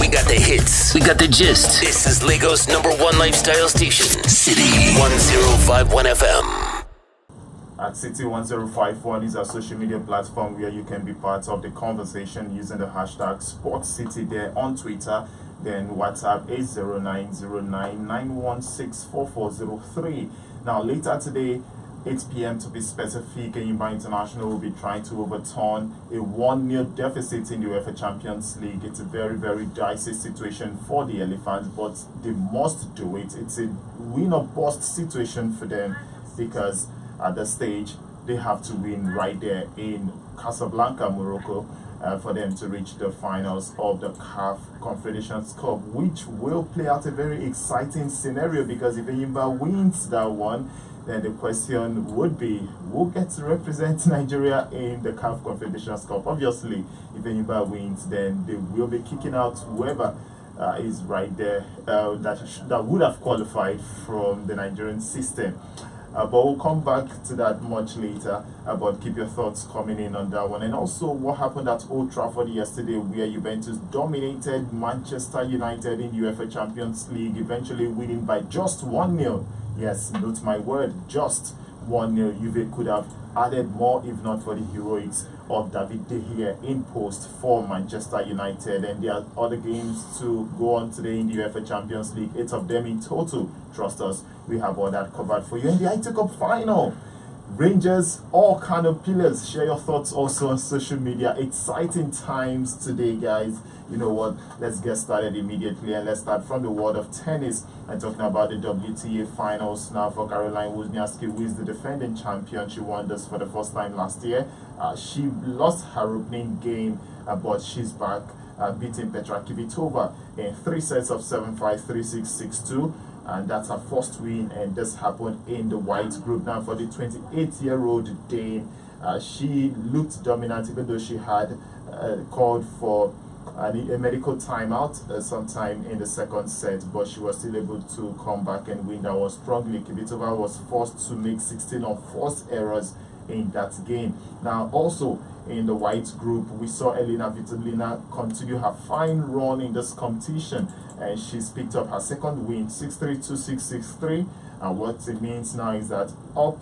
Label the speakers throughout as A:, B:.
A: We got the hits. We got the gist. This is Lagos' #1 lifestyle station, City 1051 FM.
B: At City 1051 is our social media platform where you can be part of the conversation using the hashtag SportsCity there on Twitter. Then WhatsApp 80909164403. Now later today, 8 p.m. to be specific, Enyimba International will be trying to overturn a 1-0 deficit in the UEFA Champions League. It's a very, very dicey situation for the Elephants, but they must do it. It's a win or bust situation for them because at the stage they have to win right there in Casablanca, Morocco, for them to reach the finals of the CAF Confederations Cup, which will play out a very exciting scenario because if Enyimba wins that one, then the question would be, who gets to represent Nigeria in the CAF Confederations Cup? Obviously, if Enyimba wins, then they will be kicking out whoever is right there that would have qualified from the Nigerian system. But we'll come back to that much later. But keep your thoughts coming in on that one. And also what happened at Old Trafford yesterday, where Juventus dominated Manchester United in UEFA Champions League, eventually winning by just 1-0. Yes, note my word, just 1-0. Juve could have added more if not for the heroics of David De Gea in post for Manchester United. And there are other games to go on today in the UEFA Champions League, 8 of them in total. Trust us, we have all that covered for you. And the Aiteo Cup final, Rangers, all kind of pillars. Share your thoughts also on social media. Exciting times today, guys. You know what, let's get started immediately, and let's start from the world of tennis. I'm talking about the WTA finals now for Caroline Wozniacki, who is the defending champion. She won this for the first time last year. She lost her opening game, but she's back, beating Petra Kvitova in 3 sets of 7-5, 3-6, 6-2. And that's her first win, and this happened in the white group. Now for the 28-year-old Dane, she looked dominant, even though she had called for a medical timeout sometime in the second set, but she was still able to come back and win that one strongly. Kvitova was forced to make 16 unforced errors in that game. Now also in the white group, we saw Elena Svitolina continue her fine run in this competition, and she's picked up her second win, 6-3, 2-6, 6-3. And what it means now is that up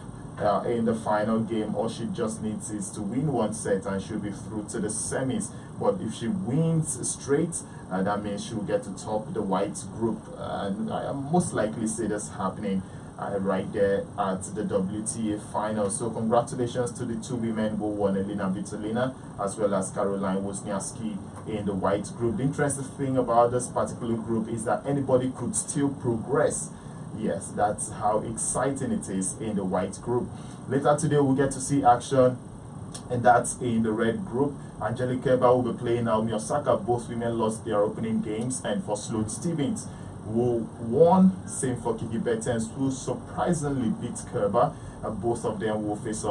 B: in the final game, all she just needs is to win one set and she'll be through to the semis. But if she wins straight, that means she'll get to top the white group, and I most likely see this happening right there at the WTA final. So congratulations to the two women who won, Elena Svitolina as well as Caroline Wozniacki in the white group. The interesting thing about this particular group is that anybody could still progress. Yes, that's how exciting it is in the white group. Later today we'll get to see action, and that's in the red group. Angelique Kerber will be playing Naomi Osaka. Both women lost their opening games, and for Sloane Stephens, who won, same for Kiki Bertens, who surprisingly beat Kerber. Both of them will face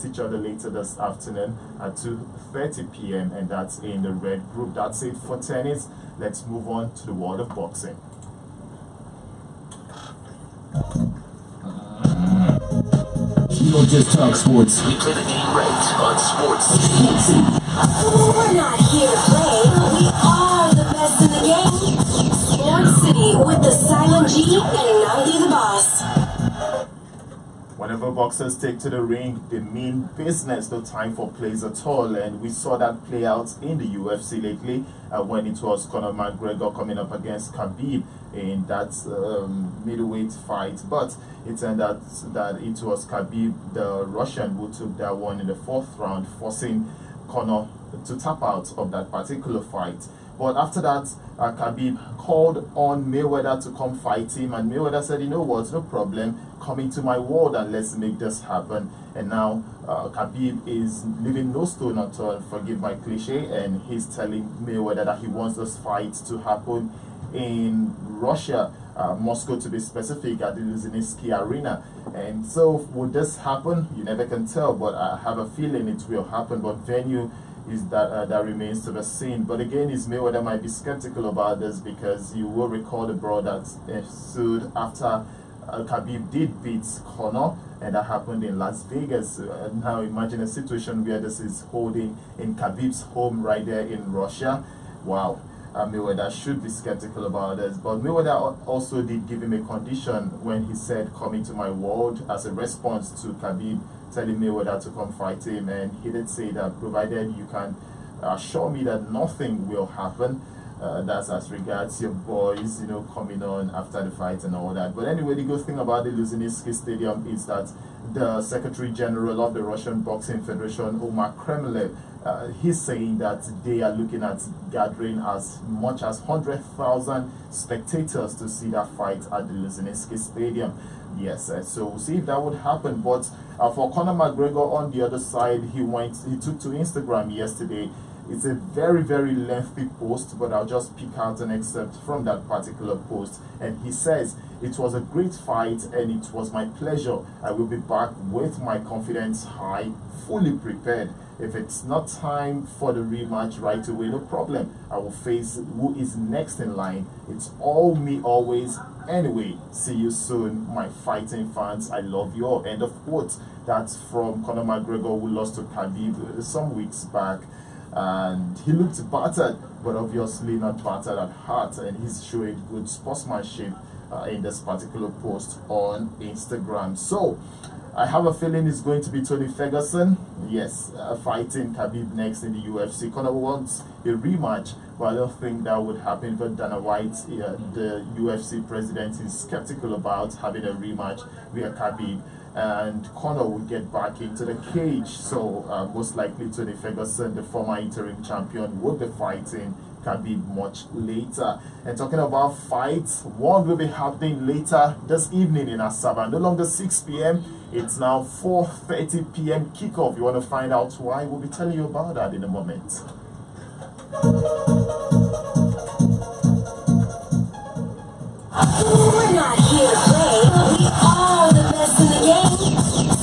B: each other later this afternoon at 2:30 p.m. and that's in the red group. That's it for tennis. Let's move on to the world of boxing.
C: We don't just talk sports.
A: We play the game right on Sports.
D: We're not here to play. We are the best in the game. Sports City with the DsilentG and Nandi the Boss.
B: Whenever boxers take to the ring, they mean business, no time for plays at all. And we saw that play out in the UFC lately when it was Conor McGregor coming up against Khabib in that middleweight fight. But it turned out that it was Khabib, the Russian, who took that one in the 4th round, forcing Conor to tap out of that particular fight. But after that, Khabib called on Mayweather to come fight him, and Mayweather said, you know what, no problem, come into my world and let's make this happen. And now Khabib is leaving no stone unturned, forgive my cliche, and he's telling Mayweather that he wants this fight to happen in Russia, Moscow to be specific, at the Zelensky Arena. And so would this happen? You never can tell, but I have a feeling it will happen. But venue is that remains to be seen. But again, his Mayweather might be skeptical about this, because you will recall the brawl that ensued after Khabib did beat Conor, and that happened in Las Vegas. Now imagine a situation where this is holding in Khabib's home right there in Russia. Wow. Mayweather should be skeptical about this. But Mayweather also did give him a condition when he said, "Come into my world," as a response to Khabib telling Mayweather to come fight him. And he did say that provided you can assure me that nothing will happen, that's as regards your boys, coming on after the fight and all that. But anyway, the good thing about the DsilentG Stadium is that the Secretary General of the Russian Boxing Federation, Omar Kremlev, he's saying that they are looking at gathering as much as 100,000 spectators to see that fight at the DsilentG Stadium. Yes, so we'll see if that would happen. But for Conor McGregor on the other side, he took to Instagram yesterday. It's a very, very lengthy post, but I'll just pick out an excerpt from that particular post. And he says, "It was a great fight and it was my pleasure. I will be back with my confidence high, fully prepared. If it's not time for the rematch right away, no problem. I will face who is next in line. It's all me always. Anyway, see you soon, my fighting fans. I love you all." End of quote. That's from Conor McGregor, who lost to Khabib some weeks back. And he looked battered, but obviously not battered at heart, and he's showing good sportsmanship in this particular post on Instagram. So I have a feeling it's going to be Tony Ferguson, yes, fighting Khabib next in the UFC. Conor wants a rematch, but I don't think that would happen. But Dana White, the UFC president, is skeptical about having a rematch via Khabib, and Conor will get back into the cage. So most likely Tony Ferguson, the former interim champion, will be fighting Khabib much later. And talking about fights, one will be happening later this evening in Asaba. No longer 6 p.m. It's now 4:30 p.m. kickoff. You want to find out why? We'll be telling you about that in a moment.
D: We're not here to play. We are the best in the game.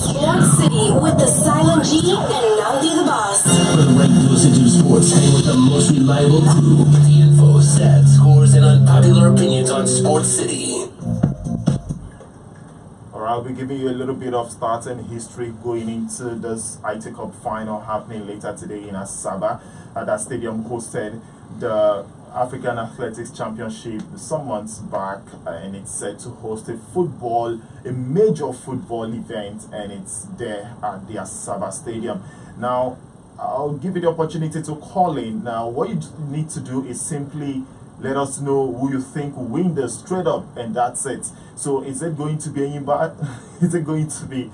D: Sports City with the DsilentG and Nandi the Boss.
A: For the right dosage of sports, hang with the most reliable crew. The info, stats, scores, and unpopular opinions on Sports City.
B: I'll be giving you a little bit of starting history going into this Aiteo Cup final happening later today in Asaba. That stadium hosted the African Athletics Championship some months back, and it's set to host a major football event, and it's there at the Asaba Stadium. Now, I'll give you the opportunity to call in. Now, what you need to do is simply let us know who you think will win this straight up, and that's it. So is it going to be Enyimba? Is it going to be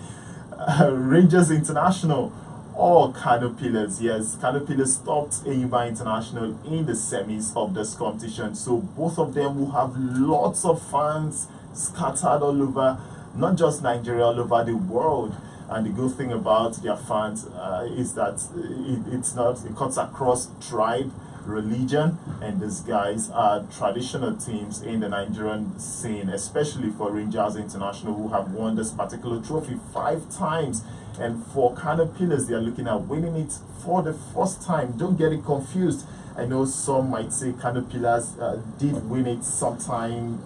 B: Rangers International or Kano Pillars? Yes, Kano Pillars stopped Enyimba International in the semis of this competition. So both of them will have lots of fans scattered all over, not just Nigeria, all over the world. And the good thing about their fans is that it cuts across tribe, religion, and these guys are traditional teams in the Nigerian scene, especially for Rangers International, who have won this particular trophy 5 times. And for Kano Pillars, they are looking at winning it for the first time. Don't get it confused. I know some might say Kano Pillars did win it sometime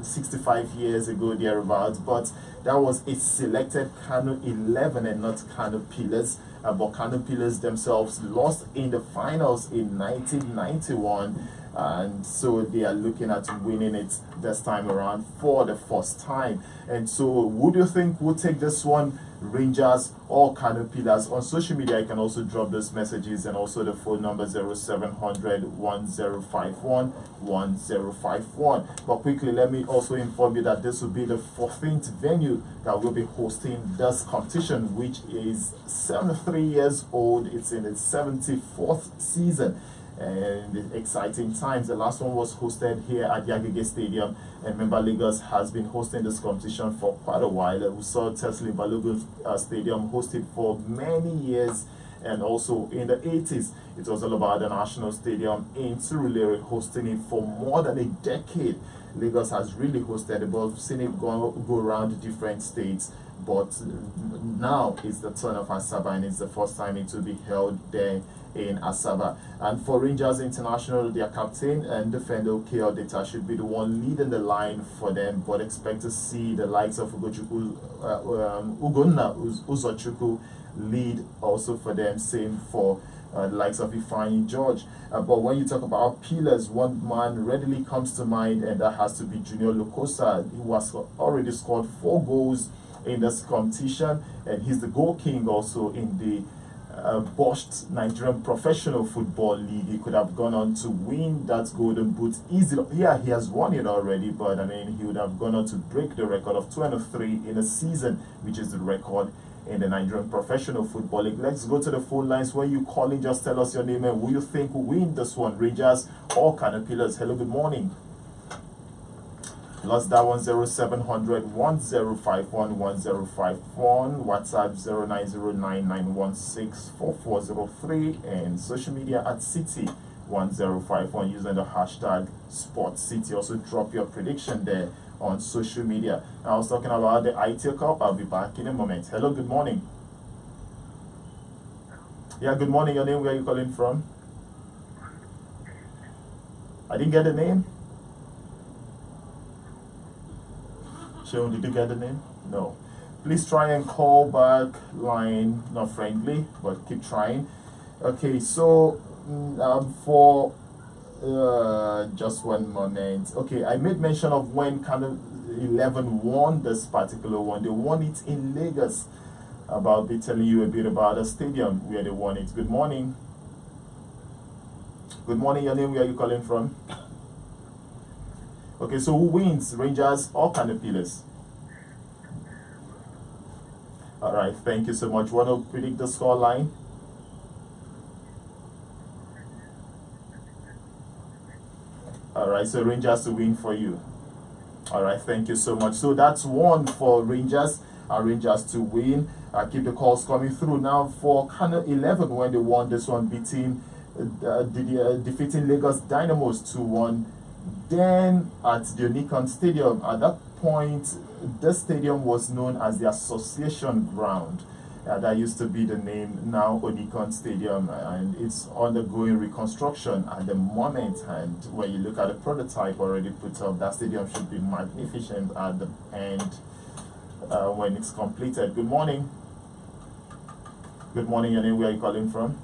B: 65 years ago, thereabouts, but that was a selected Kano 11 and not Kano Pillars. But Kano Pillars themselves lost in the finals in 1991, and so they are looking at winning it this time around for the first time. And so who do you think will take this one, Rangers or Kano Pillars? On social media you can also drop those messages, and also the phone number 0700 1051 1051. But quickly, let me also inform you that this will be the 14th venue that will be hosting this competition, which is 73 years old. It's in its 74th season, and exciting times. The last one was hosted here at Yagege Stadium, and remember, Lagos has been hosting this competition for quite a while. We saw Tesla Balogun Stadium hosted for many years, and also in the 80s it was all about the National Stadium in Surulere, hosting it for more than a decade. Lagos has really hosted it, but we've seen it go around different states. But now it's the turn of Asaba, and it's the first time it will be held there in Asaba. And for Rangers International, their captain and defender Aiteo Data should be the one leading the line for them, but expect to see the likes of Ugonna Uzochukwu lead also for them. Same for the likes of Ifeanyi George. But when you talk about pillars, one man readily comes to mind, and that has to be Junior Lokosa, who has already scored 4 goals in this competition, and he's the goal king also in the botched Nigerian Professional Football League. He could have gone on to win that Golden Boot easily. Yeah, he has won it already, but I mean, he would have gone on to break the record of 23 in a season, which is the record in the Nigerian Professional Football League. Let's go to the phone lines. Where you calling? Just tell us your name and who you think will win this one. Rangers or Caterpillars? Hello, good morning. Lost that 10700 1051 1051, WhatsApp 090991644403, and social media at City1051 using the hashtag SportsCity. Also drop your prediction there on social media. I was talking about the Aiteo Cup. I'll be back in a moment. Hello, good morning. Yeah, good morning. Your name, where are you calling from? I didn't get the name. Sean, did you get the name? No. Please try and call back line, not friendly, but keep trying. Okay, so for just one moment. Okay, I made mention of when kind of 11 won this particular one. They won it in Lagos. I'll be telling you a bit about the stadium where they won it. Good morning. Good morning. Your name, where are you calling from? Okay, so who wins, Rangers or Caterpillars? All right, thank you so much. Want to predict the score line? All right, so Rangers to win for you. All right, thank you so much. So that's one for Rangers. Rangers to win. Keep the calls coming through. Now for Kano 11, when they won this one, defeating Lagos Dynamos 2-1. Then at the Onikon Stadium, at that point, the stadium was known as the Association Ground. That used to be the name, now Onikon Stadium, and it's undergoing reconstruction at the moment. And when you look at the prototype already put up, that stadium should be magnificent at the end when it's completed. Good morning. Good morning, your name, where are you calling from?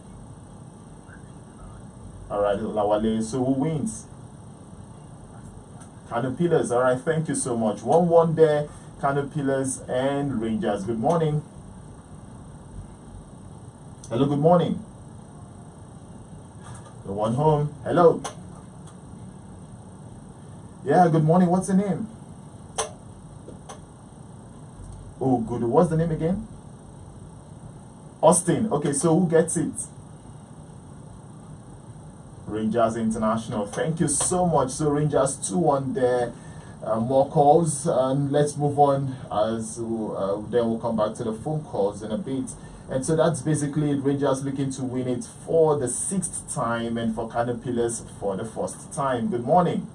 B: All right, Lawale. So who wins? Caterpillars. All right, thank you so much. 1-1 there, Caterpillars and Rangers. Good morning. Hello, good morning. The one home. Hello. Yeah, good morning. What's the name? Oh, good. What's the name again? Austin. Okay, so who gets it? Rangers International. Thank you so much. So Rangers 2-1 there. More calls, and let's move on as then we'll come back to the phone calls in a bit. And so that's basically it. Rangers looking to win it for the 6th time, and for Caterpillars for the 1st time. Good morning.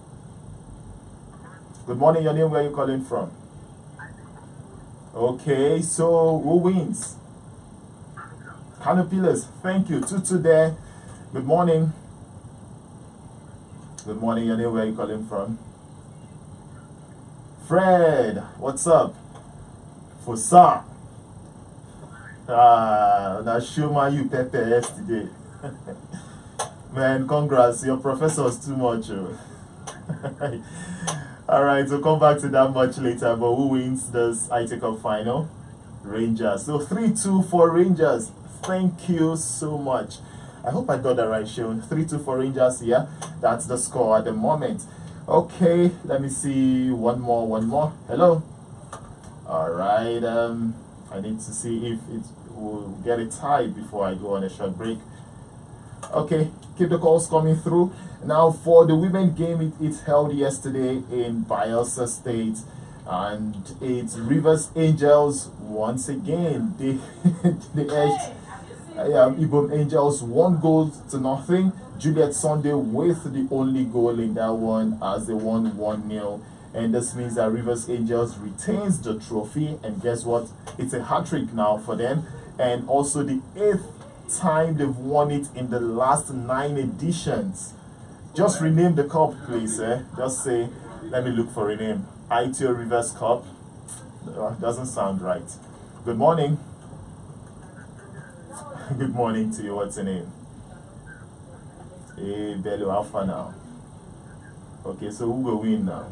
B: Good morning. Your name, where are you calling from? Okay, so who wins? Caterpillars. Thank you. 2-2 there. Good morning. Good morning. Your name, where are you calling from? Fred. What's up? Fosa. Now show my you Pepe yesterday. Man, congrats. Your professor's too much. Alright, so come back to that much later. But who wins this Aiteo Cup final? Rangers. So 3-2 for Rangers. Thank you so much. I hope I got that right, Sean. 3-2 for Rangers. Yeah, that's the score at the moment. Okay, let me see. One more. Hello. All right. I need to see if it will get a tie before I go on a short break. Okay, keep the calls coming through. Now for the women game, it's held yesterday in Bayelsa State, and it's Rivers Angels once again. They edged Ibom Angels 1-0. Juliet Sunday with the only goal in that one as they won 1-0. And this means that Rivers Angels retains the trophy. And guess what? It's a hat-trick now for them. And also the 8th time they've won it in the last 9 editions. Just rename the cup, please. Just say, let me look for a name. Aiteo Rivers Cup. Doesn't sound right. Good morning. Good morning to you. What's your name? Hey, Bello Alpha now. Okay, so who will win now?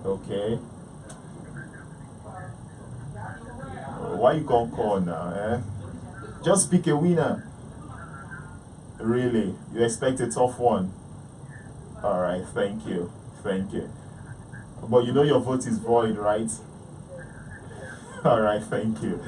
B: Okay. Why you can't call now, eh? Just pick a winner. Really? You expect a tough one? Alright, thank you. Thank you. But you know your vote is void, right? Alright, thank you.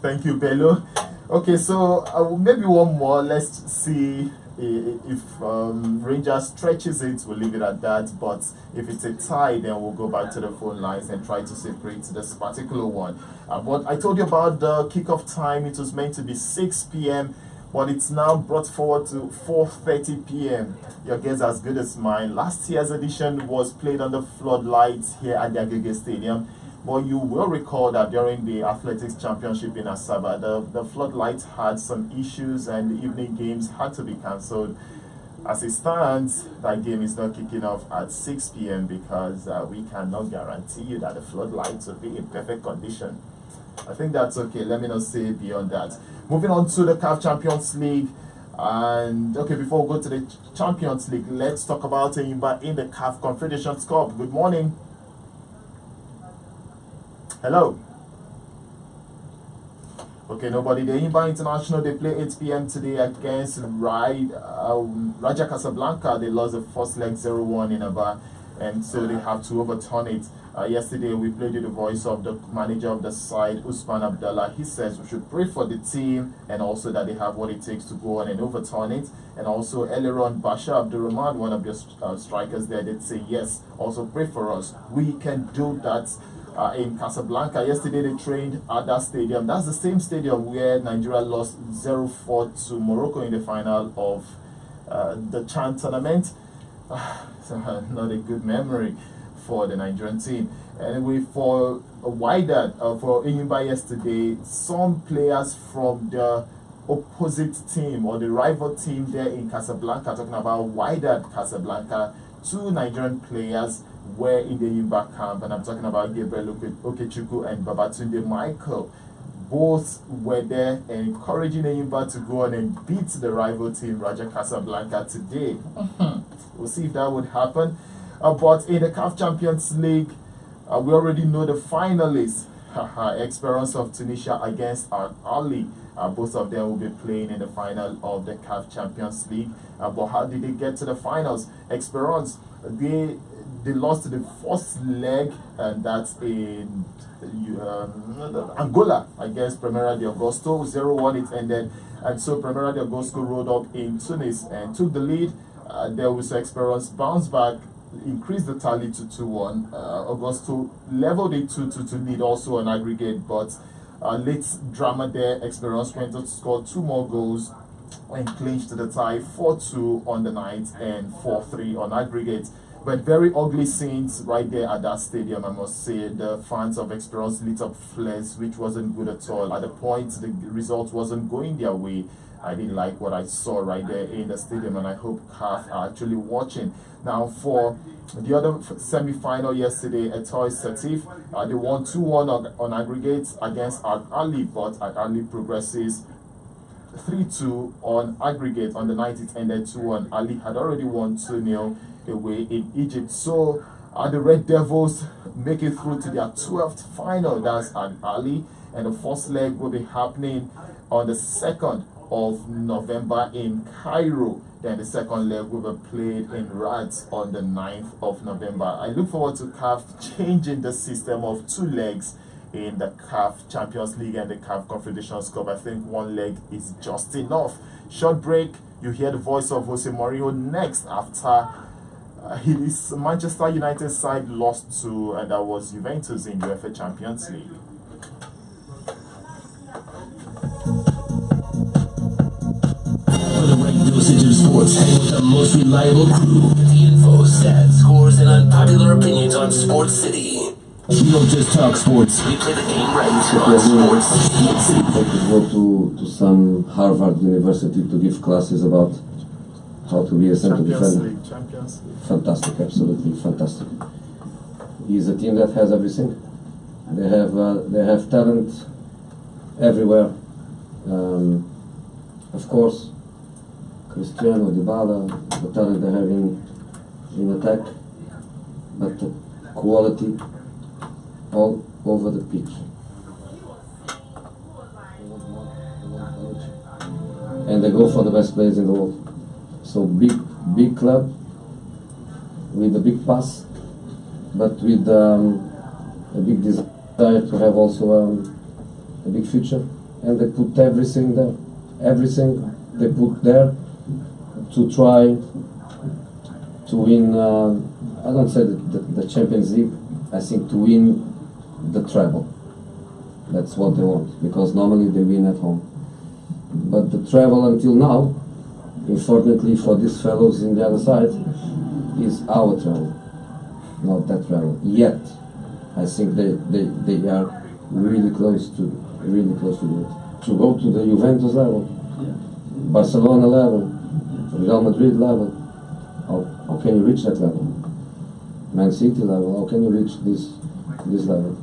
B: Thank you, Bello. Okay, so maybe one more. Let's see if Rangers stretches it, we'll leave it at that. But if it's a tie, then we'll go back to the phone lines and try to separate this particular one. But I told you about the kickoff time. It was meant to be 6 p.m. but it's now brought forward to 4:30 p.m. Your guess as good as mine. Last year's edition was played under floodlights here at the Agege Stadium. But you will recall that during the Athletics Championship in Asaba, the floodlights had some issues and the evening games had to be cancelled. As it stands, that game is not kicking off at 6 p.m. because we cannot guarantee you that the floodlights will be in perfect condition. I think that's okay. Let me not say beyond that. Moving on to the CAF Champions League. And okay, before we go to the Champions League, let's talk about Enyimba in the CAF Confederations Cup. Good morning. Hello. Okay, nobody. The Enyimba International, they play 8 p.m. today against Raja Casablanca. They lost the first leg 0-1 in Aba, and so they have to overturn it. Yesterday, we played with the voice of the manager of the side, Usman Abdallah. He says we should pray for the team and also that they have what it takes to go on and overturn it. And also, Eleron Basha Abdurrahman, one of the strikers there, did say, yes, also pray for us. We can do that. In Casablanca. Yesterday they trained at that stadium. That's the same stadium where Nigeria lost 0-4 to Morocco in the final of the CHAN tournament. Not a good memory for the Nigerian team. Anyway, for Wydad, for Enyimba yesterday, some players from the opposite team or the rival team there in Casablanca, talking about Wydad Casablanca, 2 Nigerian players were in the Enyimba camp, and I'm talking about Gabriel Okechukwu and Babatunde Michael. Both were there encouraging Enyimba to go on and beat the rival team Raja Casablanca today. We'll see if that would happen. But in the CAF Champions League, we already know the finalists. Esperance of Tunisia against Al Ali. Both of them will be playing in the final of the CAF Champions League. But how did they get to the finals? Esperance, they lost the first leg, and that's in Angola against Primera de Agosto. 0-1 it ended, and so Primera de Agosto rolled up in Tunis and took the lead. There was Esperance bounce back, increased the tally to 2-1. Agosto leveled it 2-2 to lead also on aggregate, but late drama there. Esperance went to score 2 more goals and clinched the tie 4-2 on the night and 4-3 on aggregate. But very ugly scenes right there at that stadium, I must say. The fans of Esperance lit up flares, which wasn't good at all. At the point, the result wasn't going their way. I didn't like what I saw right there in the stadium, and I hope CAF are actually watching. Now, for the other semi-final yesterday, Aiteo Setif, they won 2-1 on aggregate against Al Ali, but Al Ali progresses 3-2 on aggregate. On the night it ended 2-1. Ali had already won 2-0 away in Egypt. So the Red Devils make it through to their 12th final. That's Al Ali, and the first leg will be happening on the 2nd of November in Cairo. Then the second leg will be played in Rads on the 9th of November. I look forward to CAF changing the system of 2 legs in the CAF Champions League and the CAF Confederations Cup. I think 1 leg is just enough. Short break. You hear the voice of Jose Mourinho next after his Manchester United side lost to, and that was Juventus in UEFA Champions League.
A: For the right dosage of sports, hang with the most reliable crew. Get the info, stats, scores, and unpopular opinions on Sports City.
C: We don't just talk sports.
A: We play the game right on Sports City.
E: I could go to some Harvard University to give classes about how to be a central defender.
B: Champions League.
E: Fantastic, absolutely fantastic. He's a team that has everything. They have talent everywhere. Of course, Cristiano, Dybala, the talent they have in attack, but the quality all over the pitch. And they go for the best players in the world. So big club with a big pass, but with a big desire to have also a big future. And they put everything there, everything they put there to try to win. I don't say the Champions League. I think to win the treble. That's what they want, because normally they win at home. But the treble until now, unfortunately for these fellows in the other side, is our treble, not that treble. Yet, I think they are really close to do it. To go to the Juventus level, Barcelona level, Real Madrid level. How can you reach that level? Man City level. How can you reach this level?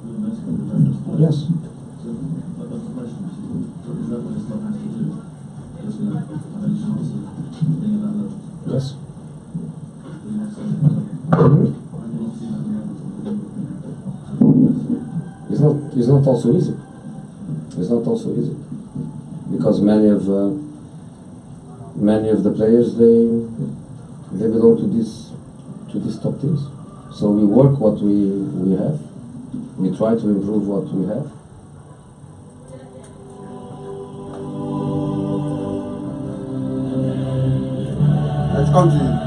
E: Yes. Yes. It's not also easy. It's not also easy because many of the players they belong to these top teams. So we work what we have. We try to improve what we have.
B: Let's continue.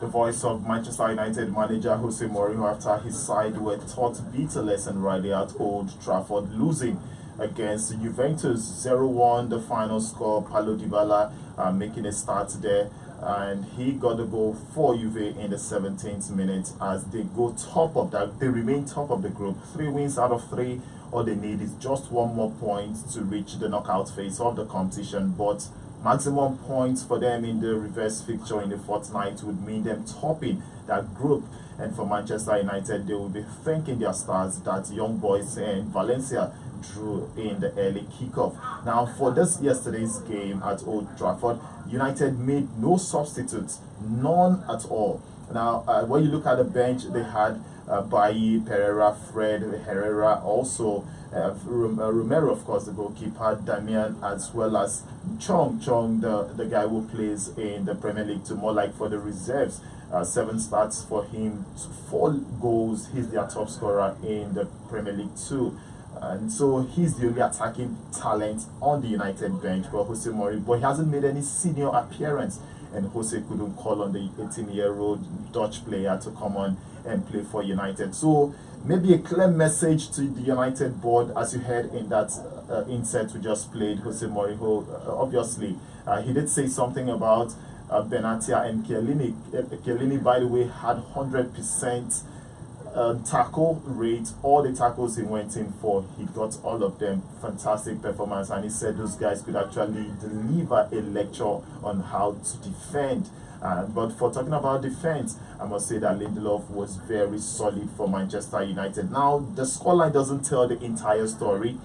B: The voice of Manchester United manager Jose Mourinho after his side were taught bitter lesson riding at Old Trafford, losing against Juventus 0-1. The final score, Paulo Dybala making a start there, and he got the goal for Juve in the 17th minute as they go top of that. They remain top of the group, 3 wins out of 3. All they need is just 1 more point to reach the knockout phase of the competition, but maximum points for them in the reverse fixture in the fortnight would mean them topping that group. And for Manchester United, they will be thanking their stars that young boys in Valencia drew in the early kickoff. Now, for this yesterday's game at Old Trafford, United made no substitutes, none at all. Now, when you look at the bench, they had Bailly, Pereira, Fred, Herrera, also Romero, of course, the goalkeeper, Damian, as well as Chong, the guy who plays in the Premier League, to more like for the reserves. 7 starts for him, 4 goals. He's their top scorer in the Premier League too. And so he's the only attacking talent on the United bench for Jose Mourinho, but he hasn't made any senior appearance, and Jose couldn't call on the 18-year-old Dutch player to come on and play for United. So maybe a clear message to the United board, as you heard in that insert we just played. Jose Mourinho, obviously, he did say something about Benatia and Chiellini. Chiellini, by the way, had 100% tackle rate. All the tackles he went in for, he got all of them. Fantastic performance, and he said those guys could actually deliver a lecture on how to defend. But for talking about defense, I must say that Lindelof was very solid for Manchester United. Now, the scoreline doesn't tell the entire story.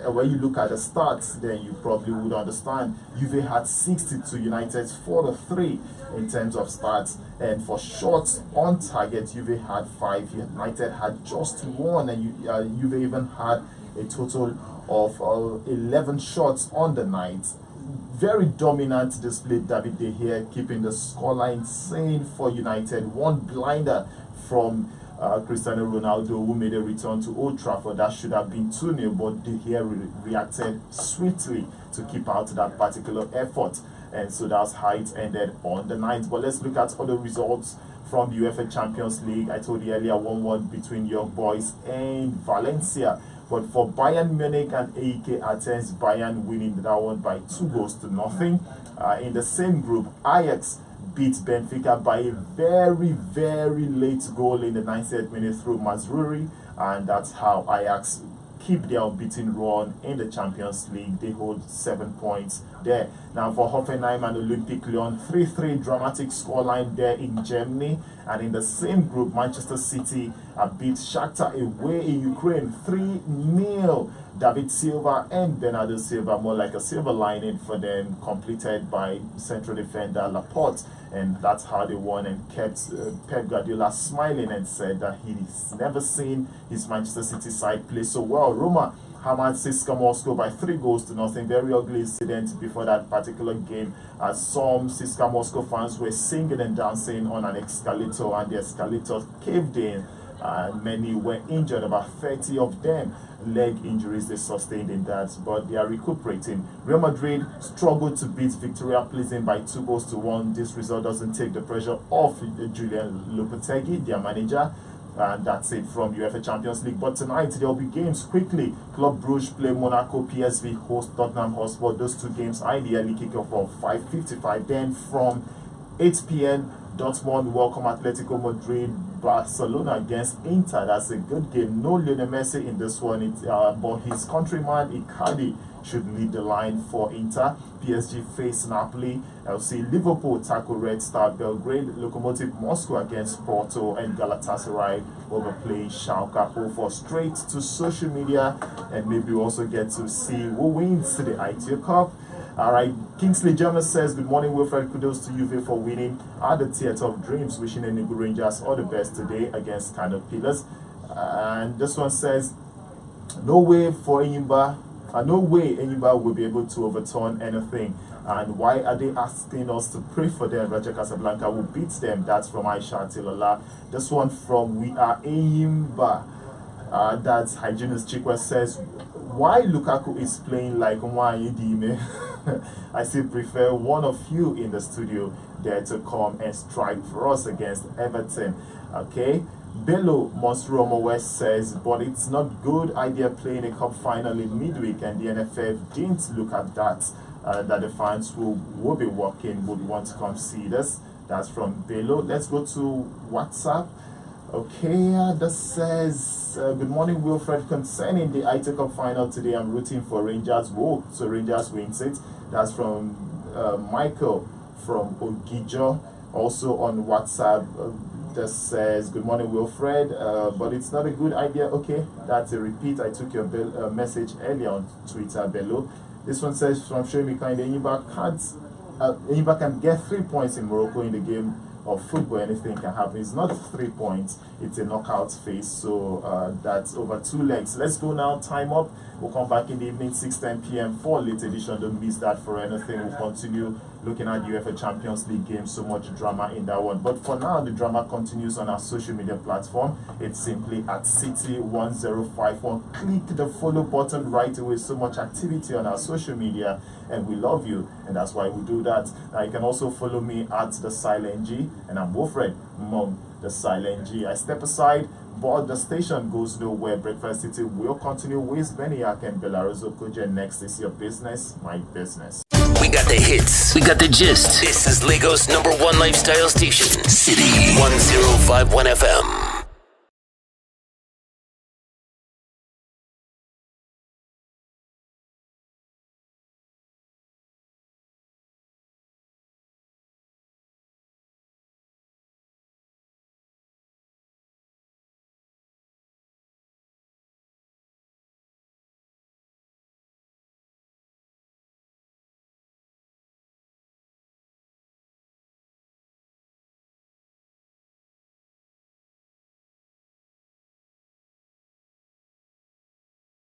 B: When you look at the stats, then you probably would understand. Juve had 60 to United's 4-3 in terms of stats, and for shots on target, Juve had 5, United had just 1, and Juve even had a total of 11 shots on the night. Very dominant display, David De Gea, keeping the scoreline sane for United. 1 blinder from Cristiano Ronaldo, who made a return to Old Trafford. That should have been 2-0, but De Gea reacted swiftly to keep out that particular effort, and so that's how it ended on the night. But let's look at other results from the UEFA Champions League. I told you earlier, 1-1 between Young Boys and Valencia. But for Bayern Munich and AEK Athens, Bayern winning that one by 2-0. In the same group, Ajax beat Benfica by a very, very late goal in the 90th minute through Mazruri, and that's how Ajax keep their unbeaten run in the Champions League. They hold 7 points there. Now for Hoffenheim and Olympic Lyon, 3-3 dramatic scoreline there in Germany. And in the same group, Manchester City beat Shakhtar away in Ukraine 3-0. David Silva and Bernardo Silva, more like a silver lining for them, completed by central defender Laporte. And that's how they won, and kept Pep Guardiola smiling and said that he's never seen his Manchester City side play so well. Roma hammered CSKA Moscow by 3-0. Very ugly incident before that particular game, as some CSKA Moscow fans were singing and dancing on an escalator, and the escalator caved in. Many were injured, about 30 of them. Leg injuries they sustained in that, but they are recuperating. Real Madrid struggled to beat Victoria Pleasant by 2-1. This result doesn't take the pressure off Julian Lopetegui, their manager. And that's it from UEFA Champions League. But tonight there will be games quickly. Club Brugge play Monaco, PSV host Tottenham Hotspur. Those two games ideally kick off from 5:55. Then from 8 p.m. Dortmund welcome Atletico Madrid. Barcelona against Inter. That's a good game. No Lionel Messi in this one, but his countryman Icardi should lead the line for Inter. PSG face Napoli. LC Liverpool tackle Red Star Belgrade. Lokomotiv Moscow against Porto, and Galatasaray overplay Schalke. 0-4 straight to social media, and maybe we also get to see who wins the Aiteo Cup. All right, Kingsley German says, good morning, Wilfred. Kudos to Juve for winning at the Theatre of Dreams. Wishing Enugu Rangers all the best today against Kano Pillars. And this one says, no way Enyimba will be able to overturn anything. And why are they asking us to pray for them? Raja Casablanca will beat them. That's from Aisha Tilola. This one from We Are Enyimba. That's Hygienist Chikwa says, why Lukaku is playing like Mwayidime? I still prefer one of you in the studio there to come and strike for us against Everton. Okay. Bello Monstro West says, but it's not good idea playing a cup final in midweek, and the NFF didn't look at that. That the fans who will be working would want to come see this. That's from Bello. Let's go to WhatsApp. Okay, this says, good morning, Wilfred. Concerning the Aiteo Cup final today, I'm rooting for Rangers. Whoa, so Rangers wins it. That's from Michael from Ogijo. Also on WhatsApp, this says, good morning, Wilfred, but it's not a good idea. Okay, that's a repeat. I took your message earlier on Twitter, Bello. This one says, from Shoemi Kind, Enyimba can get 3 points in Morocco in the game of football. Anything can happen. It's not 3 points, it's a knockout phase, so that's over 2 legs. Let's go now. Time up. We'll come back in the evening, 6:10 p.m. for a late edition. Don't miss that for anything. We'll continue looking at the UEFA Champions League game. So much drama in that one, but for now the drama continues on our social media platform. It's simply at City1051. Click the follow button right away. So much activity on our social media, and we love you, and that's why we do that. Now you can also follow me at the DsilentG, and I'm Wilfred Mong, the DsilentG. I step aside, but the station goes nowhere. Breakfast City will continue with Beniak and Belarus Okoje. Next is your business, my business.
A: We got the hits. We got the gist. This is Lagos #1 lifestyle station, City 1051 FM.